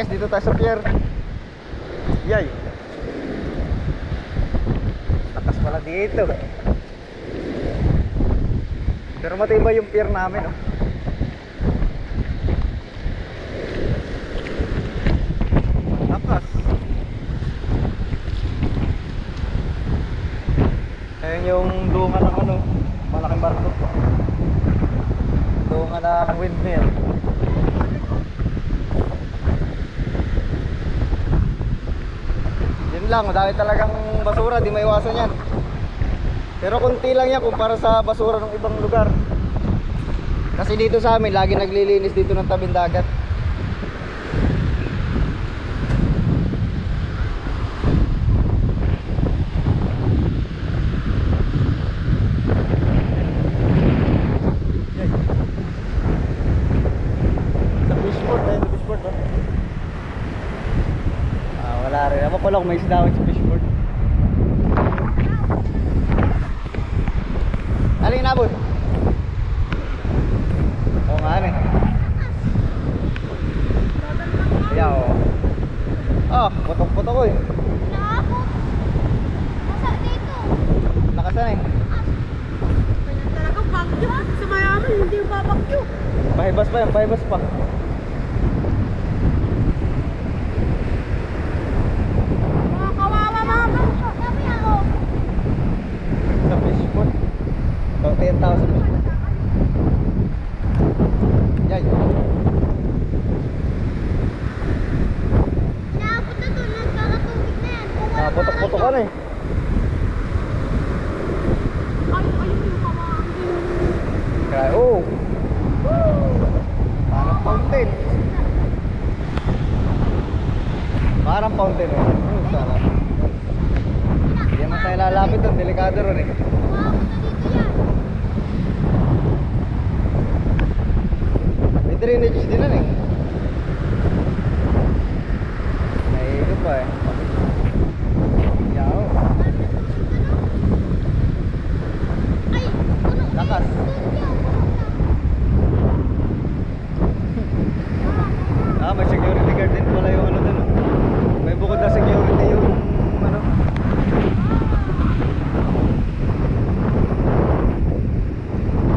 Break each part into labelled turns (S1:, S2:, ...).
S1: guys, dito tayo sa pier. Yay. Takas pala dito. Pero matibay yung pier namin, oh. Takas. Ayan yung dunga ng ano, malaking barko. Dunga ng windmill. Yun lang, madami talagang basura, di maiwasan yan. Pero konti lang yan kumpara sa basura ng ibang lugar. Kasi dito sa amin, lagi naglilinis dito ng tabing dagat. Sa fishport, ayun sa fishport, oh. Wala rin. Ako pala kung may isdawin sa fishport. Aling nabot? Oo nga rin. Kaya o. Putok-putok ko eh.
S2: Nakakot. Nasa dito.
S1: Nakasan eh.
S2: Talagang bagyo. Sa mayaman, hindi yung babagyo.
S1: Pahibas pa yan, pahibas pa.
S2: Mga kawawa mga bangso. Sabi ako.
S1: Sa fishport. Yung tao sa fishport. Yan.
S2: Inaabot na doon. Nagkakatubig na yan. Kung wala
S1: Putok-putok ka na eh.
S2: Ayun yung kamangin.
S1: Kaya, oh. Parang fountain. Parang fountain eh. Sarap. Hindi naman tayo lalapit doon. Delikado ron eh.
S2: Umaabot na dito yan.
S1: May drainage din nun eh. Naigo pa eh. Yaw.
S2: Ay, puno.
S1: Lakas. May security guard din pala yung ano dun. May bukod na security yung ano.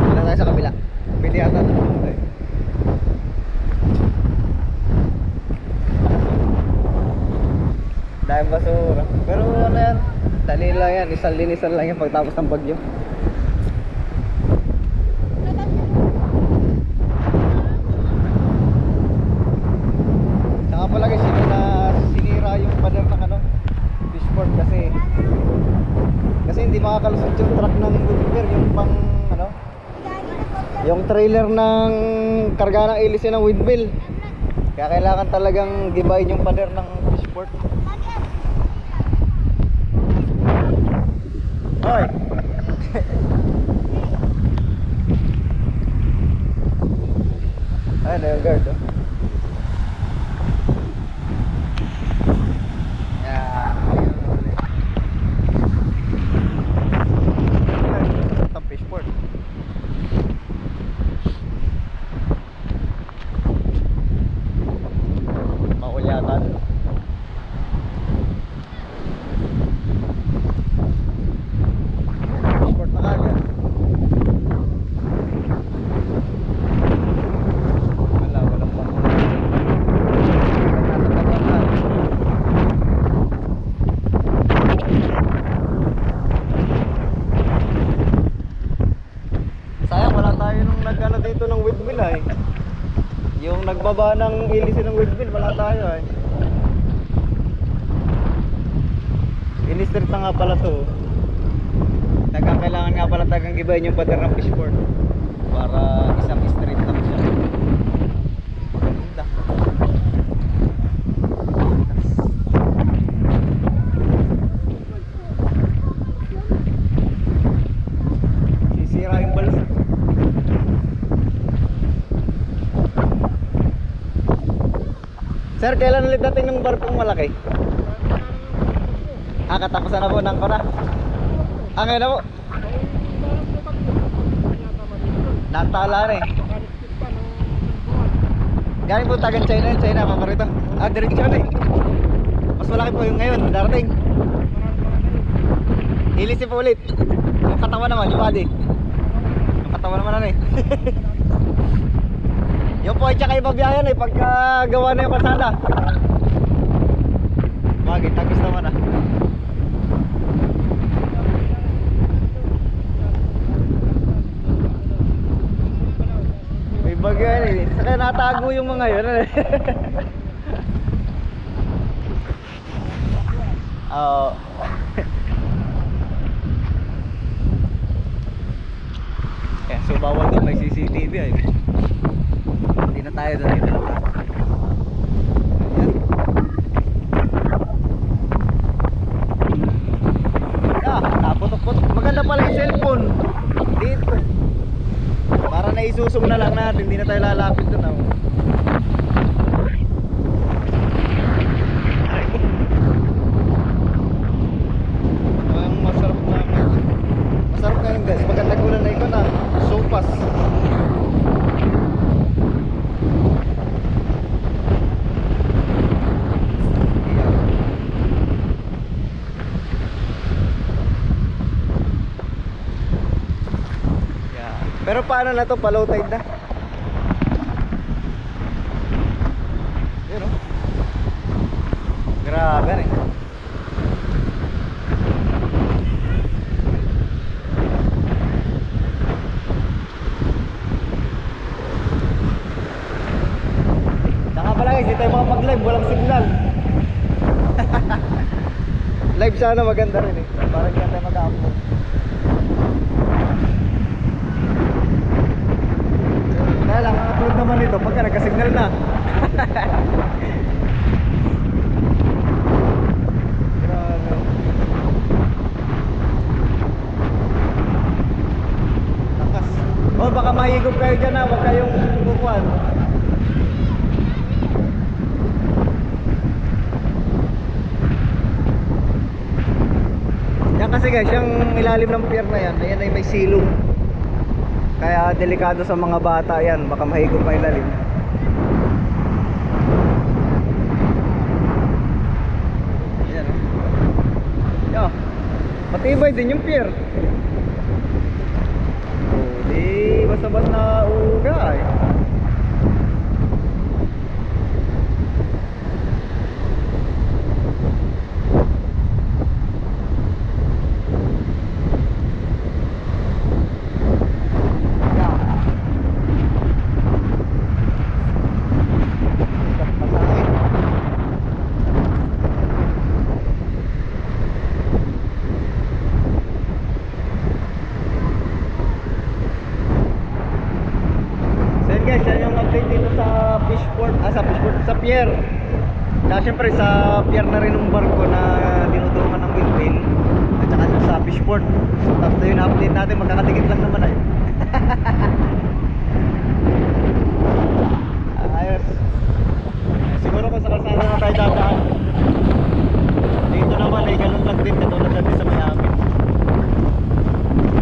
S1: Wala tayo sa kabila. Pili ata ito. Dahil basura. Pero ano yan, dali lang yan. Isang linisan lang yan pagtapos ng bagyo. Saka pala guys, sinira yung pader ng ano, fishport kasi hindi makakalusot yung truck ng windmill, yung pang ano, yung trailer ng karga ng ilisin ng windmill. Kaya kailangan talagang gibayin yung pader ng fishport. Hoy! Ayun na yung guard, oh. Fishport. Maulyatan. Fishport na kagad. Walang pang. Sayang wala tayo nung nag-ano dito ng windmill ay. Yung nagbaba ng ilisin ng windmill wala tayo ay. Ini-street na nga pala to. Kailangan nga pala tagang gibayin yung pader ng fishport para isang street lang siya. Maganda. Sisira yung balsa. Sir, kailan ulit natin ng barkong malaki? Katapusan na po ng ko na. Ngayon na po. Natala na eh. Galing po tagang China yun, China, paparito. Ah, direksyon eh. Mas malaki po yung ngayon, darating. Ilisin po ulit. Yung katawan naman, yung body. Yung katawan naman ano eh. Yung po ay tsaka ibabiyayan eh, pagka gawa na yung kalsada. Bagay, tagis naman ah. May bagay eh. Saka natago yung mga yun eh. Oo. Yeah, so bawal doon, may CCTV ay. Hindi na tayo doon dito. Yeah, naputok-putok. Maganda pala yung cellphone. Dito. Para naisusong na lang natin, hindi na tayo lalapit doon. Oh. Ang masarap na. Masarap na yun guys. Maganda ulan na ikaw na. Sopas. Pero paano na to? Pa-low tide na. Yun o. Grabe rin. Saka pala guys, hindi tayo makapag-live. Walang signal. Live sana maganda rin eh. Parang hindi tayo mag-upload. Kaya lang, ang upload naman ito pagka nagka-signal na. Grabe. Lakas. Oh, baka mahigop kayo dyan na, huwag kayong bukuan. Yan kasi guys, yung ilalim ng pier na yan, ayan ay may silong. Kaya delikado sa mga bata yan, baka mahigop pa ilalim. Ayan o. Yo, matibay din yung pier. Oh, di basta-basta na uga eh. Guys, yan yung update dito sa fishport, sa pier. Kaya syempre sa pier na rin ng barko na dinutulungan ng windmill at saka sa fishport. So tapos na yung update natin, magkakatikit lang naman ay.